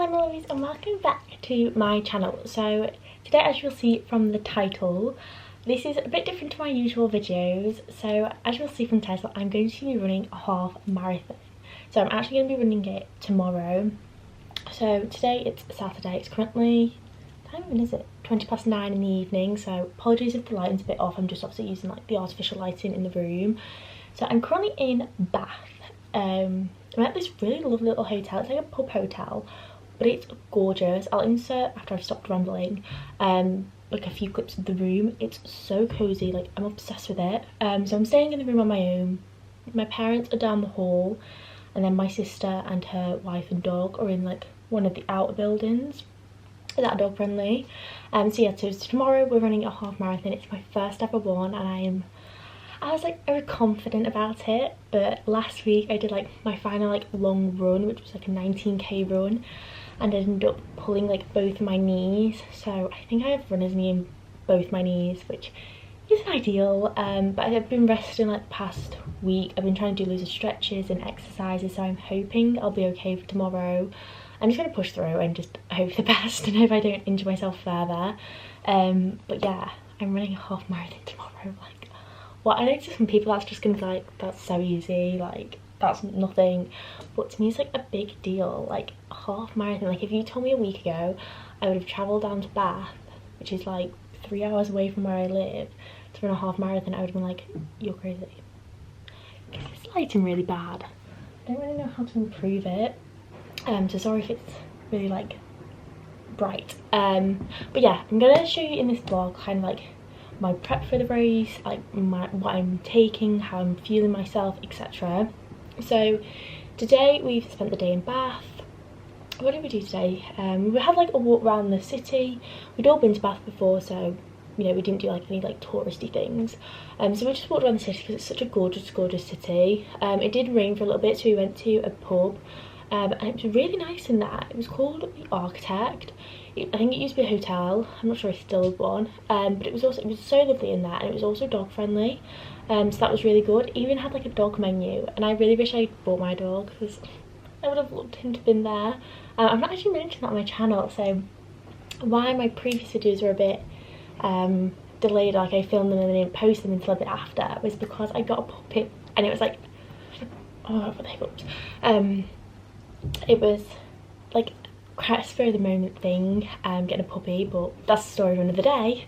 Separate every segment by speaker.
Speaker 1: Hello my lovies and welcome back to my channel. So today, as you'll see from the title, this is a bit different to my usual videos. So as you'll see from the title, I'm going to be running a half marathon. So I'm actually going to be running it tomorrow. So today it's Saturday, it's currently, what time is it? 9:20 in the evening, so apologies if the lighting's a bit off. I'm just obviously using like the artificial lighting in the room. So I'm currently in Bath. I'm at this really lovely little hotel. It's like a pub hotel, but it's gorgeous. I'll insert, after I've stopped rambling, like a few clips of the room. It's so cozy, like I'm obsessed with it. So I'm staying in the room on my own. My parents are down the hall, and then my sister and her wife and dog are in like one of the outer buildings that are dog friendly. So yeah, so tomorrow we're running a half marathon. It's my first ever one, and I was like very confident about it, but last week I did like my final like long run, which was like a 19k run, and I ended up pulling like both my knees. So I think I have runner's knee in both my knees, which isn't ideal, but I've been resting like the past week. I've been trying to do loads of stretches and exercises, so I'm hoping I'll be okay for tomorrow. I'm just going to push through and just hope for the best and hope I don't injure myself further. But yeah, I'm running a half marathon tomorrow. Like, well, I know to some people that's just going to be like, that's so easy, like that's nothing, but to me it's like a big deal. Like a half marathon, like if you told me a week ago I would have travelled down to Bath, which is like 3 hours away from where I live, to run a half marathon, I would have been like, you're crazy. Because it's lighting really bad. I don't really know how to improve it, so sorry if it's really like bright. But yeah, I'm gonna show you in this vlog kind of like my prep for the race, like what I'm taking, how I'm feeling myself, etc. So today we've spent the day in Bath. What did we do today? We had like a walk around the city. We'd all been to Bath before, so you know, we didn't do like any like touristy things. So we just walked around the city because it's such a gorgeous city. It did rain for a little bit, so we went to a pub, and it was really nice in that. It was called The Architect. I think it used to be a hotel. I'm not sure if it's still one, but it was so lovely in that, and it was also dog friendly, so that was really good. It even had like a dog menu, and I really wish I bought my dog because I would have loved him to have been there. I've not actually mentioned that on my channel, so why my previous videos were a bit delayed, like I filmed them and then didn't post them until a bit after, was because I got a puppy, and it was like, oh, I've got the hiccups. It was like quite a spur of the moment thing, getting a puppy, but that's the story of another day.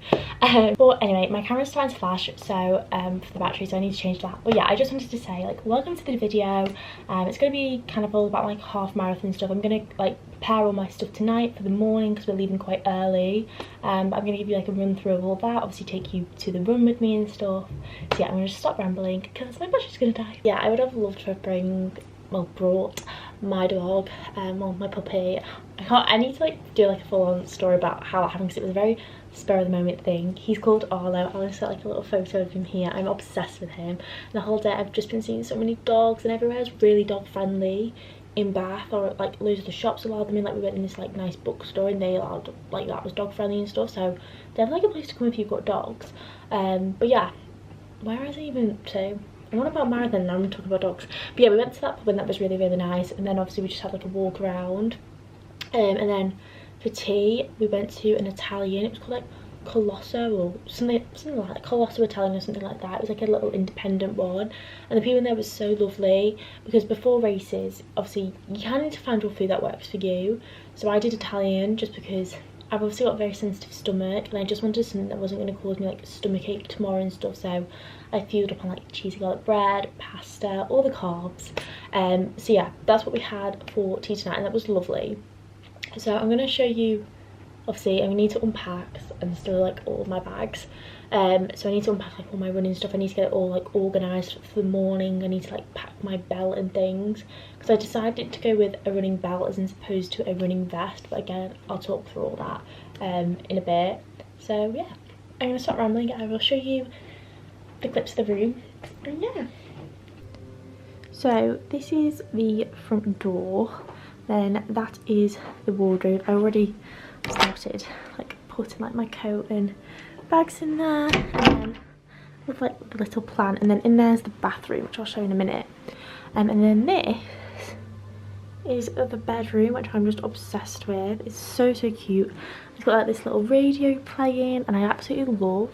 Speaker 1: But anyway, my camera's starting to flash, so for the battery, so I need to change that. But yeah, I just wanted to say, like, welcome to the video. It's going to be kind of all about like half marathon stuff. I'm going to like prepare all my stuff tonight for the morning because we're leaving quite early. But I'm going to give you like a run through of all that, obviously take you to the run with me and stuff. So yeah, I'm going to stop rambling because my battery's going to die. Yeah, I would have loved to have brought my dog, well, my puppy. I need to like do like a full-on story about how that happened because it was a very spur of the moment thing. He's called Arlo. I'll insert like a little photo of him here. I'm obsessed with him. And the whole day I've just been seeing so many dogs, and everywhere is really dog friendly in Bath, or like loads of the shops allowed them in. Like we went in this like nice bookstore and they allowed, like, that was dog friendly and stuff, so they have like a place to come if you've got dogs. But yeah, where is I even to? I'm on about marathon and I'm talking about dogs. But yeah, we went to that pub and that was really nice, and then obviously we just had like a walk around, and then for tea we went to an Italian. It was called like Colosso or something like that, Colosso Italian or something like that. It was like a little independent one, and the people in there was so lovely because before races obviously you kind of need to find your food that works for you. So I did Italian just because I've obviously got a very sensitive stomach, and I just wanted something that wasn't going to cause me like stomach ache tomorrow and stuff, so I fueled up on like cheesy garlic bread, pasta, all the carbs. So yeah, that's what we had for tea tonight, and that was lovely. So I'm going to show you, obviously I need to unpack, and still like all my bags, so I need to unpack like all my running stuff. I need to get it all like organised for the morning. I need to like pack my belt and things, because I decided to go with a running belt as opposed to a running vest, but again I'll talk through all that in a bit. So yeah, I'm going to stop rambling. I will show you the clips of the room, and yeah. So this is the front door, then that is the wardrobe. I already started like putting like my coat and bags in there, and then with like the little plant, and then in there's the bathroom, which I'll show you in a minute. And then this is the bedroom, which I'm just obsessed with. It's so cute. It's got like this little radio playing, and I absolutely love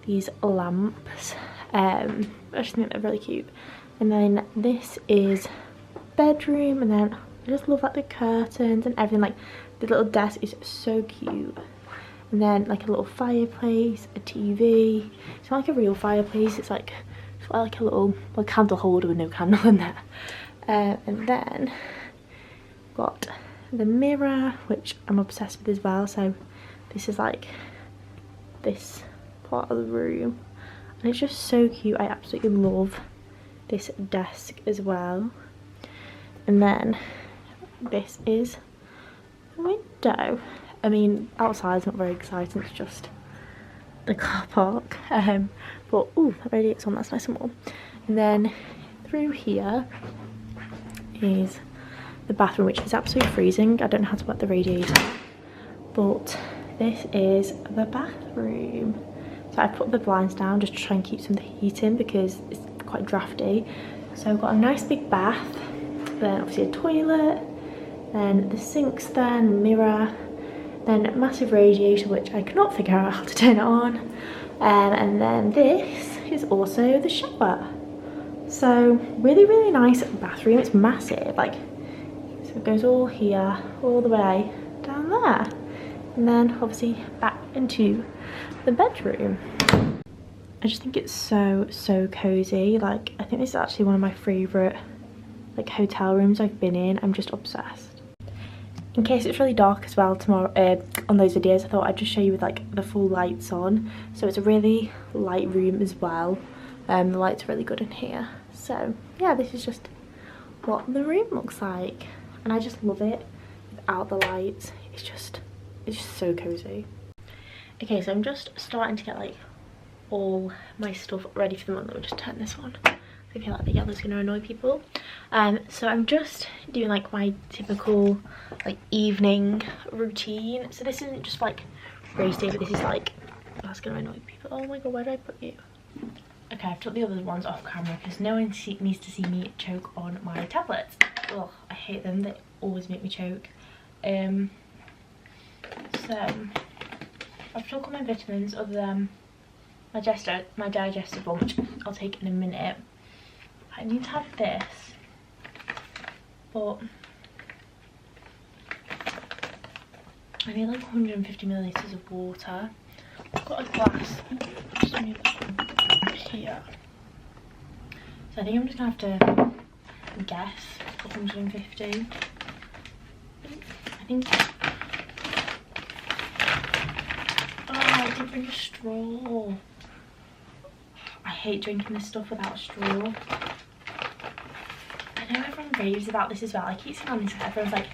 Speaker 1: these lamps. I just think they're really cute. And then this is bedroom, and then I just love like the curtains and everything. Like the little desk is so cute. And then like a little fireplace, a TV. It's not like a real fireplace, it's like a little candle holder with no candle in there. And then got the mirror, which I'm obsessed with as well. So this is like this part of the room, and it's just so cute. I absolutely love this desk as well. And then this is the window. I mean, outside's not very exciting, it's just the car park. But ooh, that radiator's on, that's nice and warm. And then through here is the bathroom, which is absolutely freezing. I don't know how to work the radiator, but this is the bathroom. So I put the blinds down just to try and keep some of the heat in because it's quite drafty. So I've got a nice big bath, then obviously a toilet, then the sinks, then mirror, then a massive radiator which I cannot figure out how to turn it on, and then this is also the shower. So really nice bathroom. It's massive, like, so it goes all here all the way down there, and then obviously back into the bedroom. I just think it's so cozy. Like, I think this is actually one of my favorite like hotel rooms I've been in. I'm just obsessed. In case it's really dark as well tomorrow on those videos, I thought I'd just show you with like the full lights on. So it's a really light room as well. The lights are really good in here. So yeah, this is just what the room looks like, and I just love it without the lights. It's just so cozy. Okay, so I'm just starting to get like all my stuff ready for the month. Let me just turn this on. I feel like the yellow's gonna annoy people. So I'm just doing like my typical like evening routine. So this isn't just like race day, but this is like, that's gonna annoy people. Oh my god, where did I put you? Okay, I've took the other ones off camera because no one needs to see me choke on my tablets. Ugh, I hate them, they always make me choke. So I've took all my vitamins other than my digestive one, which I'll take in a minute. I need to have this, but I need like 150 millilitres of water. I've got a glass just here, so I think I'm just gonna have to guess 150. I think. Oh, I didn't bring a straw. I hate drinking this stuff without a straw. I know everyone raves about this as well. I keep seeing on this, everyone's like,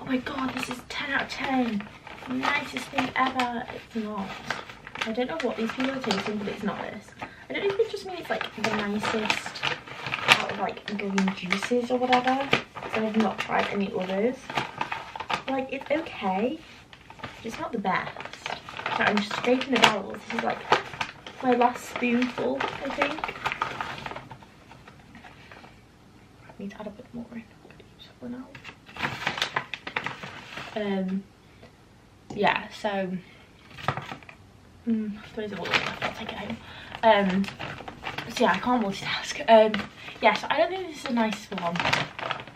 Speaker 1: oh my god, this is 10 out of 10. Nicest thing ever. It's not. I don't know what these people are tasting, but it's not this. I don't know if it just means it's like the nicest out of like green juices or whatever. So I've not tried any others. Like, it's okay. It's not the best. So I'm just scraping the barrels. This is like my last spoonful, I think. I need to add a bit more in. Yeah, so those are all left. I'll take it home. So yeah, I can't multitask. Yeah, so I don't think this is the nicest one.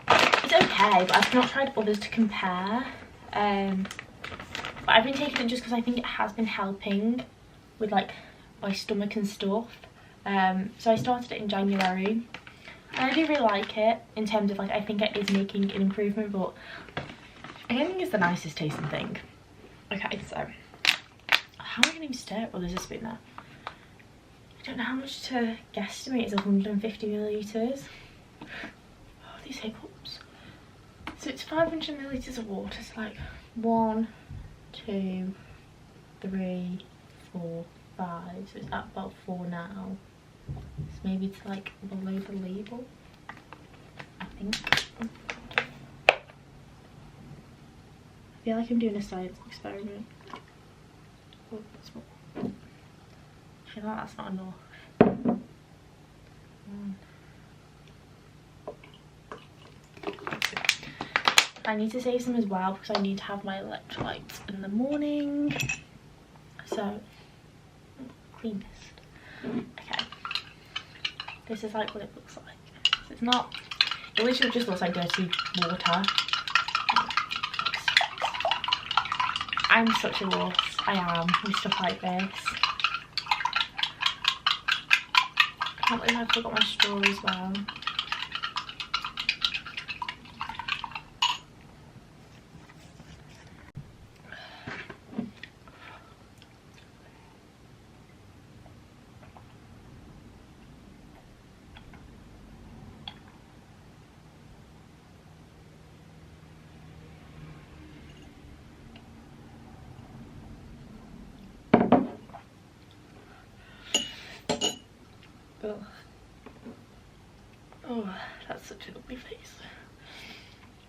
Speaker 1: It's okay, but I've not tried others to compare. But I've been taking it just because I think it has been helping with like my stomach and stuff. So I started it in January, and I do really like it in terms of like, I think it is making an improvement, but I don't think it's the nicest tasting thing. Okay, so how am I going to stir it? Oh, there's a spoon there. I don't know how much to guesstimate is 150 millilitres. Oh, these hiccups. So it's 500 millilitres of water. It's like 1, 2, 3, 4, 5. So it's at about 4 now. So maybe it's like below the label, I think. I feel like I'm doing a science experiment. Oh, that's more. I feel like that's not enough. I need to save some as well because I need to have my electrolytes in the morning. So, clean this. Okay. This is like what it looks like. So it's not, it literally just looks like dirty water. I'm such a wuss. I am with stuff like this. I can't believe I forgot my straw as well. Oh. Oh, that's such a lovely face.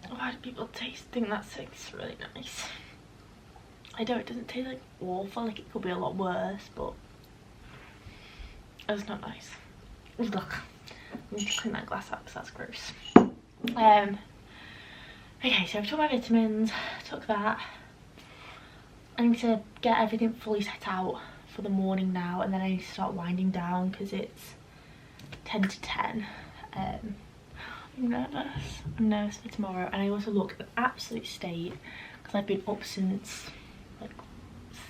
Speaker 1: Why do people think that tastes really nice? I know it doesn't taste like awful, like it could be a lot worse, but it's not nice. Look, I need to clean that glass out because that's gross. Okay, so I've took my vitamins, took that. I need to get everything fully set out for the morning now, and then I need to start winding down because it's 10 to 10. I'm nervous for tomorrow, and I also look an absolute state because I've been up since like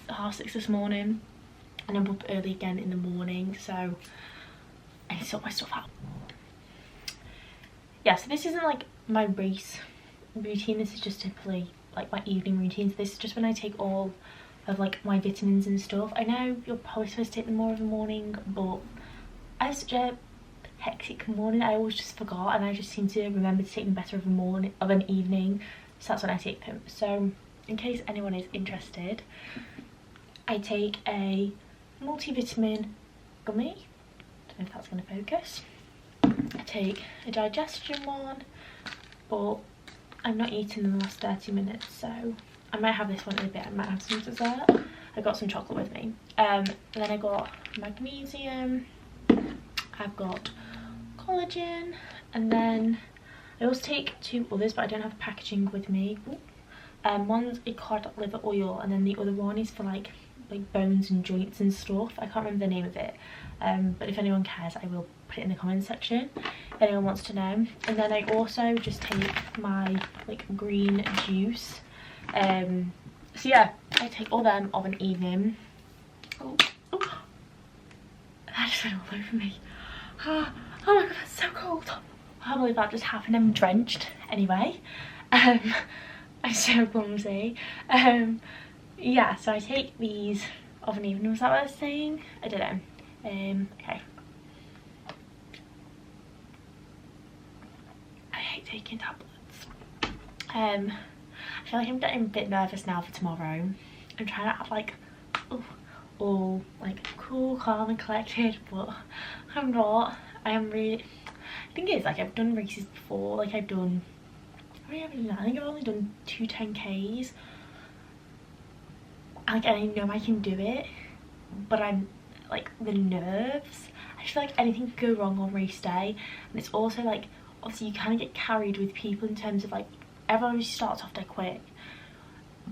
Speaker 1: 6:30 this morning, and I'm up early again in the morning, so I need to sort my stuff out. Yeah, so this isn't like my race routine, this is just typically like my evening routine. So this is just when I take all of like my vitamins and stuff. I know you're probably supposed to take them more of the morning, but I have such a hectic morning, I always just forgot, and I just seem to remember to take them better of an evening, so that's when I take them. So in case anyone is interested, I take a multivitamin gummy, don't know if that's going to focus. I take a digestion one, but I'm not eating in the last 30 minutes, so I might have this one in a bit. I might have some dessert. I got some chocolate with me. And then I got magnesium, I've got collagen, and then I also take 2 others, but I don't have the packaging with me. One's a cod liver oil, and then the other one is for like bones and joints and stuff. I can't remember the name of it, but if anyone cares, I will put it in the comments section if anyone wants to know. And then I also just take my like green juice. So yeah, I take all them of an evening. Oh, that just went all over me. Oh my god, that's so cold. I can't believe that just happened. I'm drenched anyway. I'm so clumsy. Yeah, so I take these of an evening. Was that what I was saying? I don't know. Okay. I hate taking tablets. I feel like I'm getting a bit nervous now for tomorrow. I'm trying to act like all like cool, calm and collected, but I'm not. I am really, the thing is, like, I've done races before, like I've done, I think I've only done 2 10Ks, like, and I know I can do it, but I'm like, the nerves, I feel like anything could go wrong on race day. And it's also like, obviously you kind of get carried with people in terms of like, everyone starts off dead quick,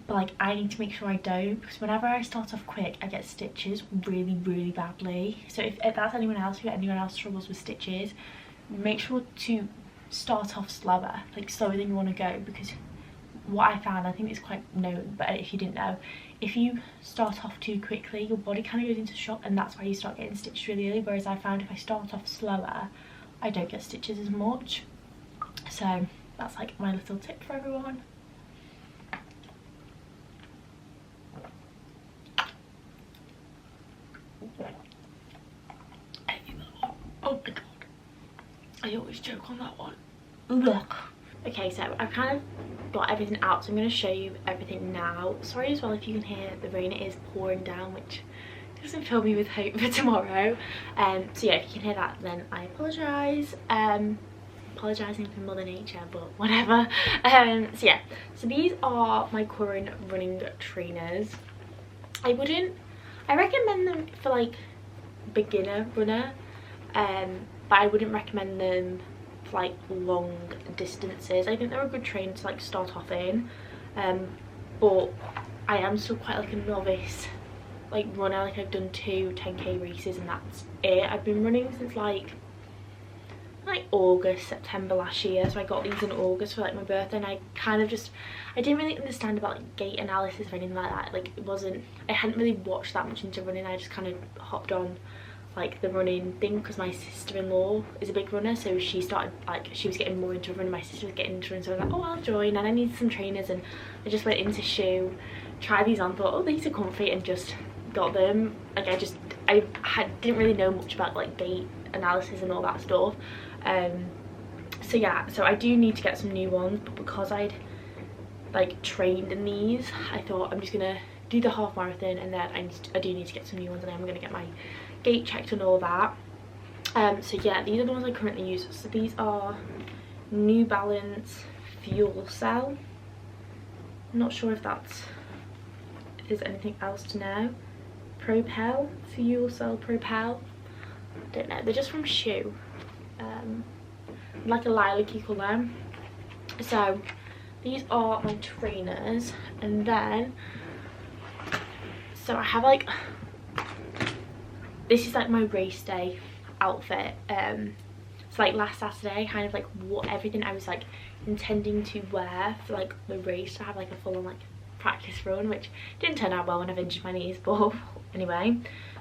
Speaker 1: but like I need to make sure I don't, because whenever I start off quick I get stitches really badly. So if that's anyone else struggles with stitches, make sure to start off slower, like slower than you want to go, because what I found, I think it's quite known, but if you didn't know, if you start off too quickly your body kind of goes into shock, and that's why you start getting stitches really early. Whereas I found if I start off slower I don't get stitches as much. So that's like my little tip for everyone. Oh my god, I always joke on that one. Ugh. Okay, so I've kind of got everything out, so I'm going to show you everything now. Sorry as well if you can hear the rain, it is pouring down, which doesn't fill me with hope for tomorrow. So yeah, if you can hear that, then I apologise. Apologising for Mother Nature, but whatever. So yeah, so these are my current running trainers. I recommend them for like beginner runner, but I wouldn't recommend them for like long distances. I think they're a good trainer to like start off in, but I am still quite like a novice like runner. Like I've done 2 10k races and that's it. I've been running since like August, September last year, so I got these in August for like my birthday, and I kind of just, I didn't really understand about like gait analysis or anything like that. Like it wasn't, I hadn't really watched that much into running. I just kind of hopped on like the running thing because my sister-in-law is a big runner, so she started like, she was getting more into running, my sister was getting into running, so I was like, oh, I'll join, and I needed some trainers, and I just went into Shoe, tried these on, thought, oh, these are comfy, and just got them. Like didn't really know much about like gait analysis and all that stuff. So yeah, so I do need to get some new ones, but because I'd like trained in these, I thought I'm just gonna do the half marathon, and then I do need to get some new ones, and I'm gonna get my gait checked and all that. So yeah, these are the ones I currently use. So these are New Balance Fuel Cell. I'm not sure if there's anything else to know. Propel, Fuel Cell Propel, I don't know, they're just from Shoe, like a lilac-y colour. So these are my trainers, and then so I have like, this is like my race day outfit. So like last Saturday, kind of like what everything I was like intending to wear for like the race, to have like a full-on like practice run, which didn't turn out well when I've injured my knees, but anyway.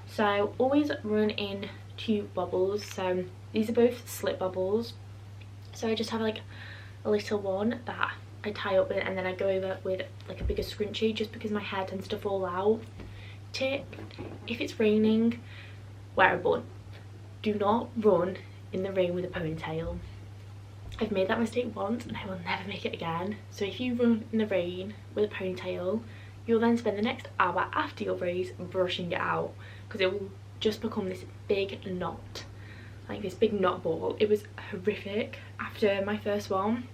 Speaker 1: So always run in 2 bubbles. So these are both slip bubbles, so I just have like a little one that I tie up with, and then I go over with like a bigger scrunchie, just because my hair tends to fall out. Tip: if it's raining, wear a bun. Do not run in the rain with a ponytail. I've made that mistake once and I will never make it again. So if you run in the rain with a ponytail, you'll then spend the next hour after your race brushing it out, because it will just become this big knot, like this big knot ball. It was horrific after my first one,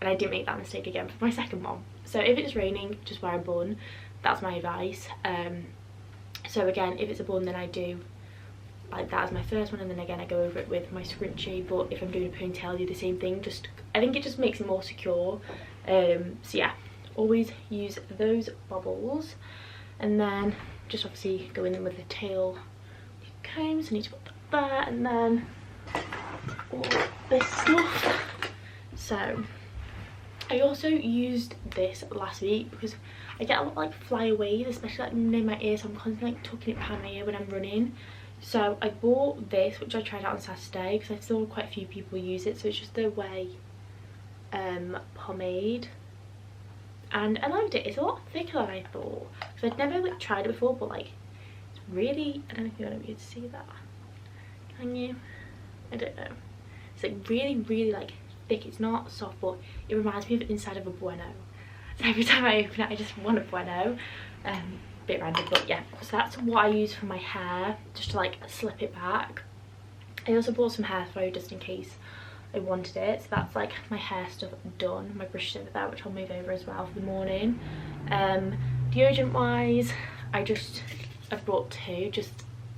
Speaker 1: and I didn't make that mistake again for my second one. So if it's raining, just wear a bun. That's my advice. So again, if it's a bun, then I do like that as my first one, and then again I go over it with my scrunchie. But if I'm doing a ponytail, I do the same thing. Just, I think it just makes it more secure. So yeah, always use those bubbles, and then just obviously go in with the tail combs. I need to put that there, and then all this stuff. So I also used this last week because I get a lot of like flyaways, especially like near my ear, so I'm constantly like tucking it behind my ear when I'm running. So I bought this, which I tried out on Saturday because I saw quite a few people use it. So it's just the Way pomade, and I liked it. It's a lot thicker than I thought, because I'd never like tried it before, but like it's really, I don't know if you're gonna be able to see that, can you? I don't know. It's like really like thick. It's not soft, but it reminds me of the inside of a Bueno. So every time I open it, I just want a Bueno. Bit random, but yeah. So that's what I use for my hair, just to like slip it back. I also bought some hairspray just in case I wanted it. So that's like my hair stuff done. My brush is over there, which I'll move over as well for the morning. Deodorant wise, I've brought 2, just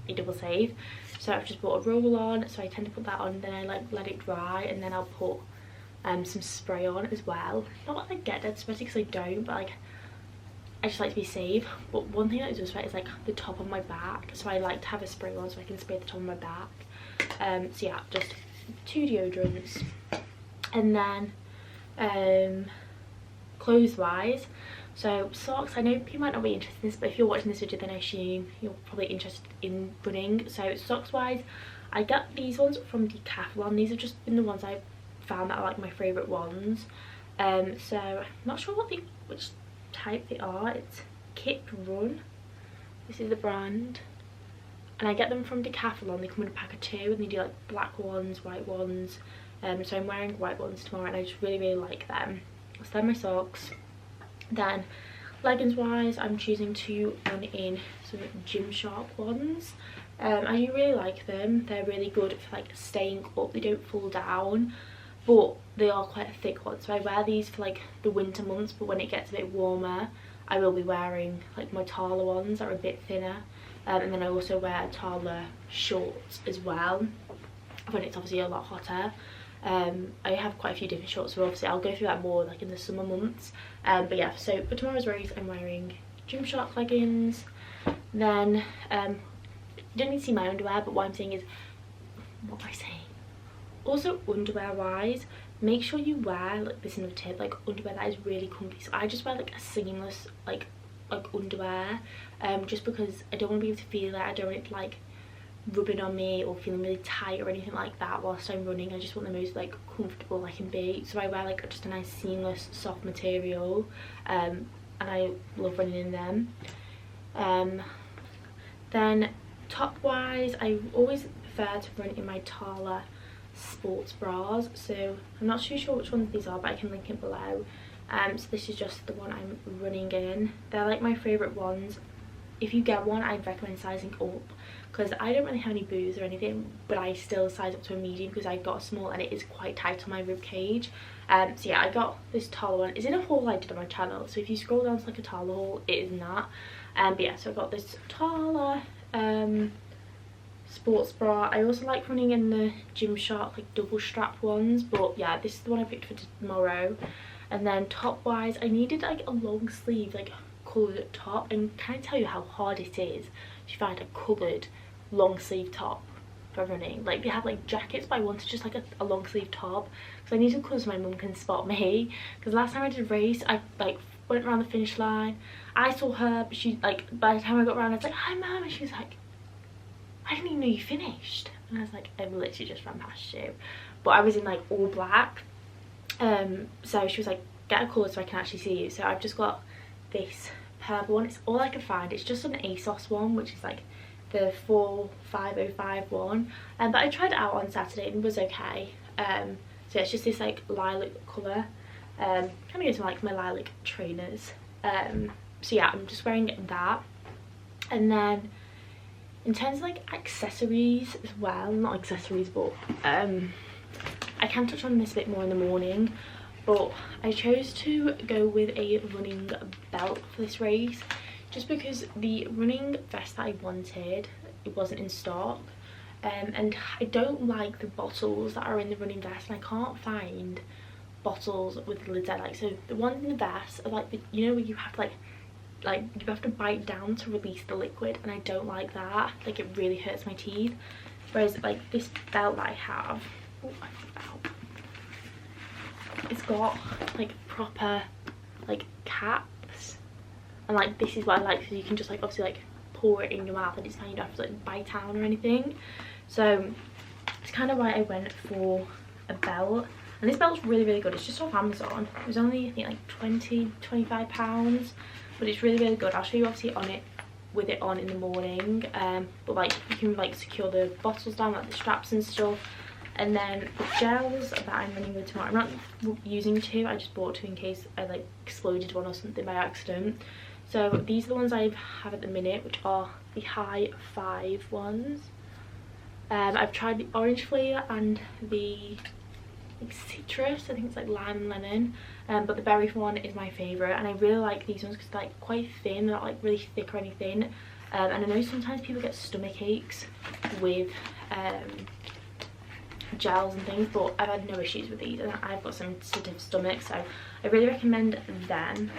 Speaker 1: a double save. So I've just bought a roll on, so I tend to put that on, then I like let it dry, and then I'll put some spray on as well. Not that I get dead sweaty, because I don't, but like I just like to be safe. But one thing that does sweat is like the top of my back, so I like to have a spray on so I can spray the top of my back. So yeah, just 2 deodorants. And then clothes wise, so socks. I know you might not be interested in this, but if you're watching this video, then I assume you're probably interested in running. So socks wise, I got these ones from Decathlon. These have just been the ones I've found that are like my favourite ones. So I'm not sure which type they are. It's Kip Run, this is the brand, and I get them from Decathlon. They come in a pack of 2, and they do like black ones, white ones. So I'm wearing white ones tomorrow, and I just really like them. So they're my socks. Then leggings wise, I'm choosing to run in some Gymshark ones. I do really like them. They're really good for like staying up. They don't fall down, but they are quite a thick one. So I wear these for like the winter months, but when it gets a bit warmer, I will be wearing like my taller ones that are a bit thinner. And then I also wear taller shorts as well when it's obviously a lot hotter. I have quite a few different shorts, so obviously I'll go through that more like in the summer months. But yeah, so for tomorrow's race I'm wearing Gymshark leggings. Then you don't need to see my underwear, but what I'm saying is, what am I saying? Also, underwear wise, make sure you wear, like, this is another tip, like underwear that is really comfy. So I just wear like a seamless like underwear, just because I don't want to be able to feel it. I don't want it like rubbing on me or feeling really tight or anything like that whilst I'm running. I just want the most like comfortable I can be. So I wear like just a nice seamless soft material, and I love running in them. Then top wise, I always prefer to run in my Tala sports bras. So I'm not too sure which ones these are, but I can link it below. So this is just the one I'm running in. They're like my favourite ones. If you get one, I'd recommend sizing up, because I don't really have any boobs or anything, but I still size up to a medium because I've got a small and it is quite tight on my rib cage. So yeah, I got this Tala one. It's in a haul I did on my channel, so if you scroll down to like a Tala haul, it is in that. But yeah, so I got this Tala sports bra. I also like running in the Gymshark like double strap ones, but yeah, this is the one I picked for tomorrow. And then top wise, I needed like a long sleeve like coloured top, and can I tell you how hard it is to find a coloured long sleeve top for running? Like, they have like jackets, but I wanted just like a long sleeve top because I needed colours so my mum can spot me, because last time I did a race I like went around the finish line, I saw her, but she like, by the time I got around I was like, hi mum, and she was like, I didn't even know you finished. And I was like, I literally just ran past you. But I was in like all black, so she was like, get a colour so I can actually see you. So I've just got this purple one. It's all I could find. It's just an ASOS one, which is like the 4505 one, but I tried it out on Saturday and it was okay. So it's just this like lilac colour, kind of goes to like my lilac trainers. So yeah, I'm just wearing that. And then in terms of like accessories as well, not accessories, but I can touch on this a bit more in the morning, but I chose to go with a running belt for this race, just because the running vest that I wanted, it wasn't in stock, and I don't like the bottles that are in the running vest, and I can't find bottles with lids I like. So the ones in the vest are like the, you know, where you have to like you have to bite down to release the liquid, and I don't like that. Like, it really hurts my teeth. Whereas like this belt that I have, oh, I forgot, it's got like proper like caps, and like this is what I like, so you can just like obviously like pour it in your mouth and it's fine, you don't have to like bite down or anything. So it's kind of why I went for a belt, and this belt's really good. It's just off Amazon. It was only I think like 20-25 £, but it's really good. I'll show you obviously on it with it on in the morning, but like you can like secure the bottles down, like the straps and stuff. And then the gels that I'm running with tomorrow, I'm not using two, I just bought two in case I like exploded one or something by accident. So these are the ones I have at the minute, which are the high 5 ones. I've tried the orange flavour and the like citrus, I think it's like lime and lemon, but the berry one is my favourite, and I really like these ones because they're like quite thin, they're not like really thick or anything. And I know sometimes people get stomach aches with gels and things, but I've had no issues with these, and I've got some sensitive stomach, so I really recommend them.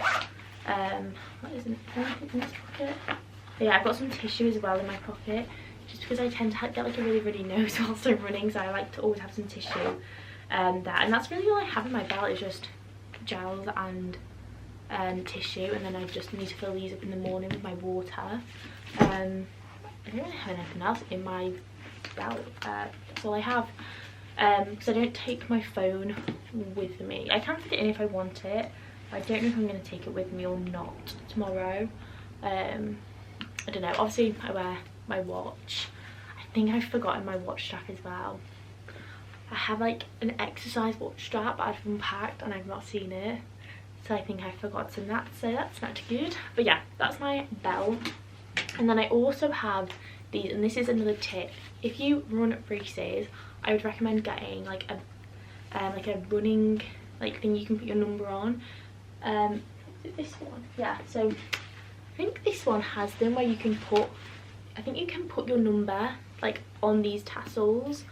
Speaker 1: What is anything in this pocket? But yeah, I've got some tissue as well in my pocket, just because I tend to get like a really runny nose whilst I'm running, so I like to always have some tissue. And that's really all I have in my belt, is just gels and tissue, and then I just need to fill these up in the morning with my water. I don't really have anything else in my belt. That's all I have, because I don't take my phone with me. I can fit it in if I want it. I don't know if I'm going to take it with me or not tomorrow. I don't know. Obviously I wear my watch. I think I've forgotten my watch strap as well. I have like an exercise watch strap I've unpacked and I've not seen it, so I think I've forgotten that, so that's not good. But yeah, that's my belt. And then I also have these, and this is another tip: if you run races, I would recommend getting like a running like thing you can put your number on. Is it this one? Yeah, so I think this one has them where you can put, I think you can put your number like on these tassels,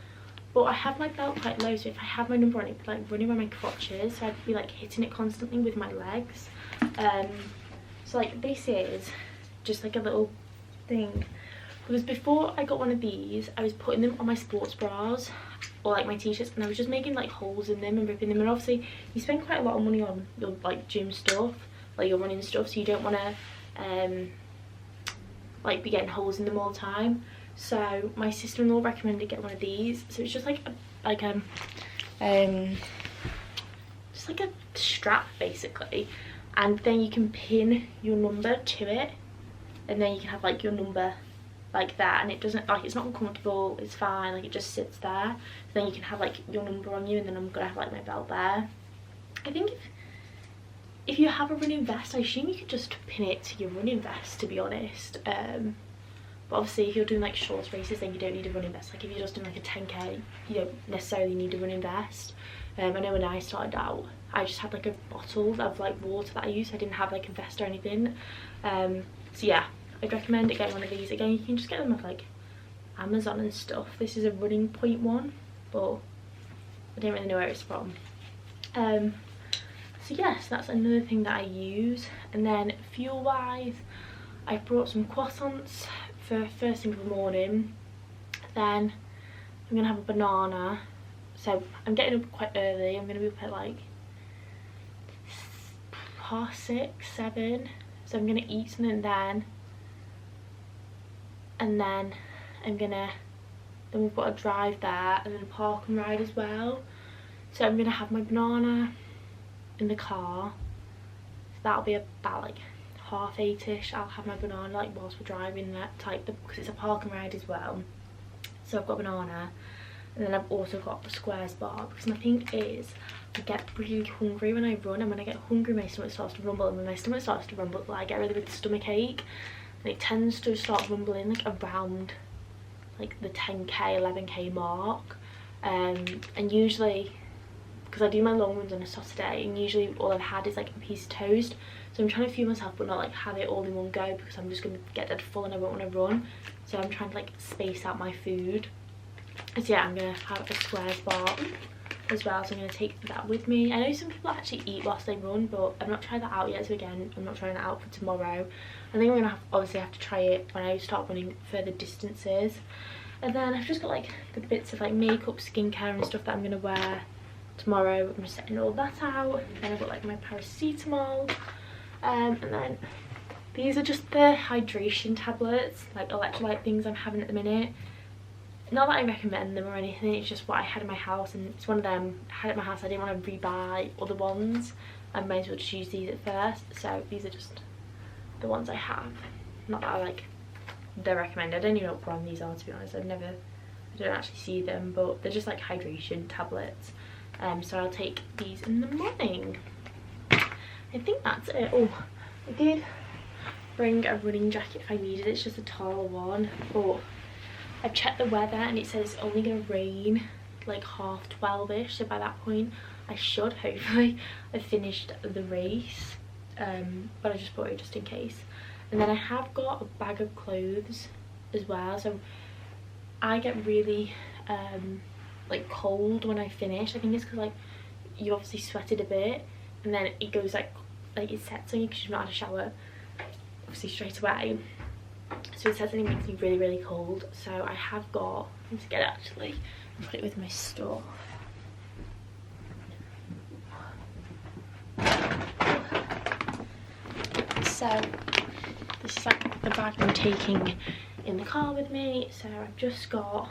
Speaker 1: but I have my belt quite low, so if I have my number on, it'd be like running around my crotches, so I'd be like hitting it constantly with my legs. So like this is just like a little thing, because before I got one of these I was putting them on my sports bras or like my t-shirts, and I was just making like holes in them and ripping them, and obviously you spend quite a lot of money on your like gym stuff, like your running stuff, so you don't want to like be getting holes in them all the time. So my sister-in-law recommended get one of these. So it's just like just like a strap basically, and then you can pin your number to it, and then you can have like your number like that, and it doesn't, like, it's not uncomfortable, it's fine, like it just sits there. So then you can have like your number on you, and then I'm gonna have like my belt there. I think if you have a running vest, I assume you could just pin it to your running vest, to be honest. But obviously if you're doing like short races, then you don't need a running vest. Like if you're just doing like a 10k, you don't necessarily need a running vest. I know when I started out, I just had like a bottle of like water that I used. I didn't have like a vest or anything. So yeah, I'd recommend getting one of these. Again, you can just get them off like Amazon and stuff. This is a Running Point one, but I don't really know where it's from. So yes, that's another thing that I use. And then fuel wise, I brought some croissants for first thing in the morning. Then I'm gonna have a banana. So I'm getting up quite early. I'm gonna be up at like 6:30, 7. So I'm gonna eat something then, and then we've got to drive there and then a park and ride as well. So I'm gonna have my banana in the car. So that'll be about like 8:30ish. I'll have my banana like whilst we're driving that type, because it's a park and ride as well. So I've got banana, and then I've also got the squares bar, because my thing is I get really hungry when I run, and when I get hungry my stomach starts to rumble, and when my stomach starts to rumble, I get really big stomach ache, and it tends to start rumbling like around like the 10k 11k mark. And usually, because I do my long runs on a Saturday, and usually all I've had is like a piece of toast, so I'm trying to fuel myself but not like have it all in one go, because I'm just going to get dead full and I won't want to run. So I'm trying to like space out my food. So yeah, I'm going to have a squares bar as well, so I'm going to take that with me. I know some people actually eat whilst they run, but I've not tried that out yet, so again, I'm not trying that out for tomorrow. I think I'm going to obviously have to try it when I start running further distances. And then I've just got like the bits of like makeup, skincare and stuff that I'm going to wear tomorrow. I'm just setting all that out. Then I've got like my paracetamol, and then these are just the hydration tablets, like electrolyte things I'm having at the minute. Not that I recommend them or anything, it's just what I had in my house, and it's one of them I had at my house. I didn't want to rebuy other ones, I might as well just use these at first. So these are just the ones I have. Not that I like they're recommended. I don't even know what brand these are, to be honest. I don't actually see them, but they're just like hydration tablets. So I'll take these in the morning. I think that's it. Oh, I did bring a running jacket if I needed it. It's just a taller one, but I've checked the weather and it says it's only going to rain like 12:30ish, so by that point I should hopefully have finished the race. But I just bought it just in case. And then I have got a bag of clothes as well, so I get really like cold when I finish. I think it's because like you obviously sweated a bit, and then it goes like it sets on you because you've not had a shower obviously straight away, so it sets and it makes me really, really cold. So I have got, I need to get it actually and put it with my stuff. So this is like the bag I'm taking in the car with me. So I've just got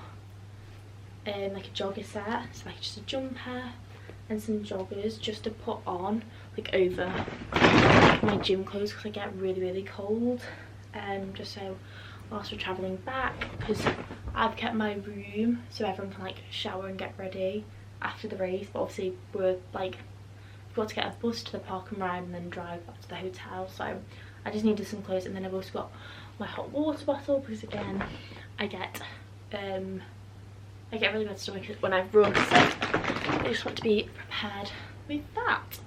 Speaker 1: like a jogger set, so like just a jumper and some joggers just to put on like over my gym clothes, because I get really, really cold. Just so whilst we're travelling back, because I've kept my room so everyone can like shower and get ready after the race, but obviously we're like we've got to get a bus to the park and ride and then drive back to the hotel. So I just needed some clothes, and then I've also got my hot water bottle, because again I get really bad stomach when I run, so I just want to be prepared with that.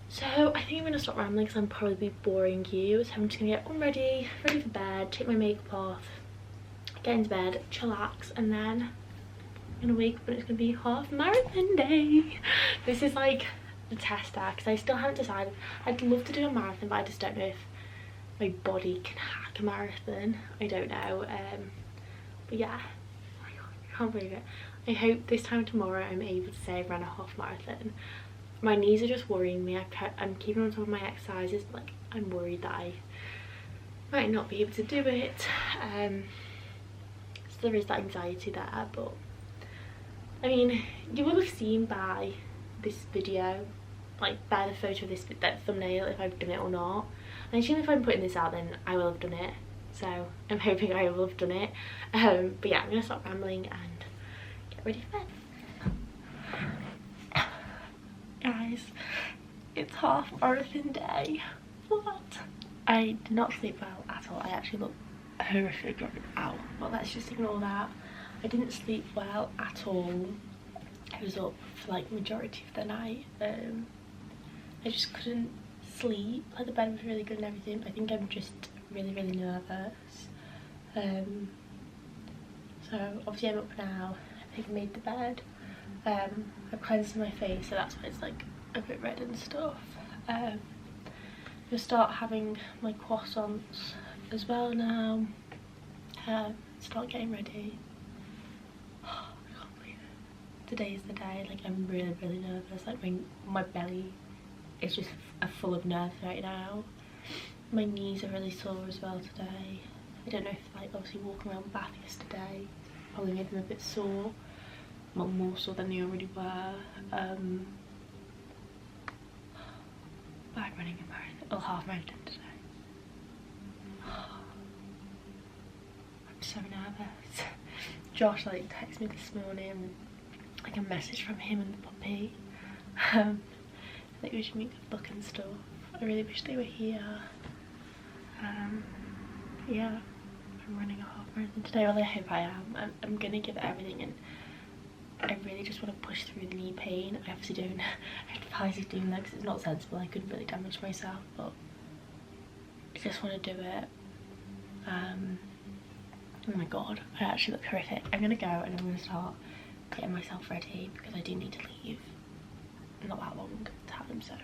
Speaker 1: So I think I'm going to stop rambling because I'm probably boring you. So I'm just going to get ready for bed, take my makeup off, get into bed, chillax, and then I'm gonna wake up and it's gonna be half marathon day. This is like the tester because I still haven't decided. I'd love to do a marathon, but I just don't know if my body can hack a marathon. I don't know. But yeah, I can't believe it. I hope this time tomorrow I'm able to say I've run a half marathon. My knees are just worrying me. I'm keeping on top of my exercises, but like I'm worried that I might not be able to do it. So there is that anxiety there, but I mean, you will have seen by this video, like by the photo of this, that thumbnail, if I've done it or not. And I assume if I'm putting this out, then I will have done it. So I'm hoping I will have done it. But yeah, I'm gonna stop rambling and get ready for bed. Guys, it's half marathon day. What? I did not sleep well at all. I actually look horrific right now, but let's just ignore that. I didn't sleep well at all. I was up for like majority of the night. I just couldn't sleep. Like the bed was really good and everything. I think I'm just really nervous. So obviously I'm up now. I've made the bed. I've cleansed my face, so that's why it's like a bit red and stuff. I'm gonna start having my croissants as well now. Start getting ready. I can't believe it. Today is the day. Like I'm really nervous. Like my belly is just full of nerves right now. My knees are really sore as well today. I don't know if like obviously walking around Bath yesterday probably made them a bit sore. Well, more sore than they already were. But I'm running a marathon, or half marathon today. I'm so nervous. Josh like texted me this morning, like a message from him and the puppy. Like we should meet the book and stuff. I really wish they were here. Yeah, I'm running a half marathon today. Well, I hope I am. I'm gonna give it everything, and I really just want to push through the knee pain. I obviously don't advise you doing that because it's not sensible. I could really damage myself, but I just want to do it. Oh my god, I actually look horrific. I'm gonna go and I'm gonna start getting myself ready because I do need to leave not that long time, so.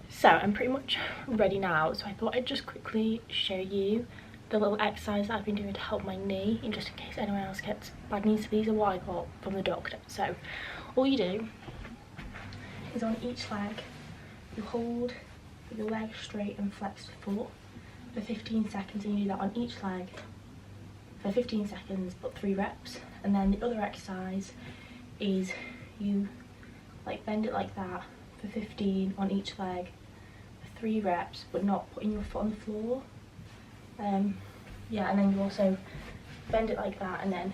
Speaker 1: So I'm pretty much ready now, so I thought I'd just quickly show you the little exercise that I've been doing to help my knee, and just in case anyone else gets bad knees. So these are what I got from the doctor. So all you do is on each leg, you hold your leg straight and flex the foot for 15 seconds, and you do that on each leg for 15 seconds, but 3 reps. And then the other exercise is you like bend it like that for 15 on each leg, 3 reps, but not putting your foot on the floor. Yeah, and then you also bend it like that, and then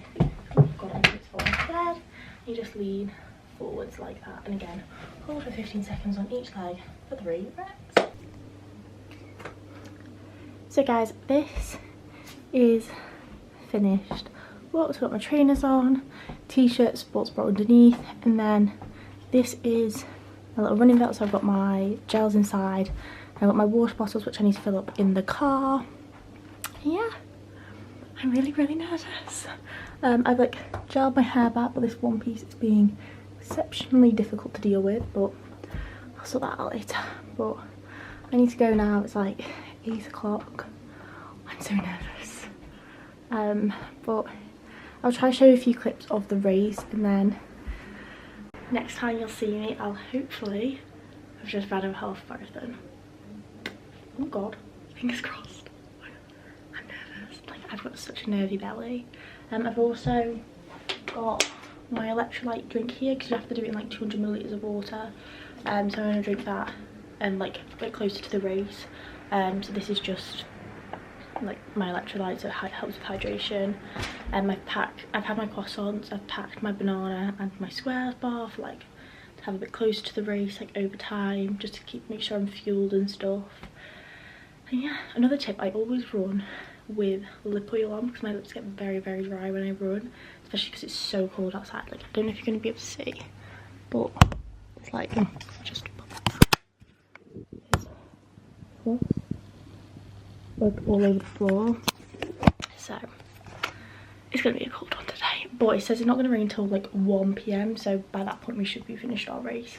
Speaker 1: you've got it fall on bed. You just lean forwards like that, and again hold for 15 seconds on each leg for 3 reps. So guys, this is finished. Well, I've got my trainers on, t-shirt, sports bra underneath, and then this is a little running belt, so I've got my gels inside. I've got my water bottles, which I need to fill up in the car. Yeah, I'm really nervous. I've like gelled my hair back, but this one piece is being exceptionally difficult to deal with, but I'll sort that out later. But I need to go now. It's like 8 o'clock. I'm so nervous. But I'll try to show you a few clips of the race, and then next time you'll see me, I'll hopefully have just ran a half marathon. Oh god, fingers crossed. I'm nervous. Like, I've got such a nervy belly. I've also got my electrolyte drink here because you have to do it in like 200 millilitres of water. So I'm going to drink that and like a bit closer to the race. So this is just like my electrolytes, so it helps with hydration. And I've had my croissants, I've packed my banana and my squares bar for like to have a bit closer to the race, like over time, just to make sure I'm fueled and stuff. And yeah, another tip, I always run with lip oil on because my lips get very dry when I run, especially because it's so cold outside. Like, I don't know if you're going to be able to see, but it's like just all over the floor. So it's going to be a cold one today, but it says it's not going to rain until like 1 PM, so by that point we should be finished our race.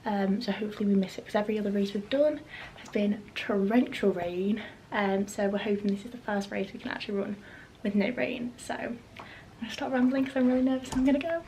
Speaker 1: So hopefully we miss it, because every other race we've done has been torrential rain. So we're hoping this is the first race we can actually run with no rain. So I'm gonna stop rambling because I'm really nervous. I'm gonna go.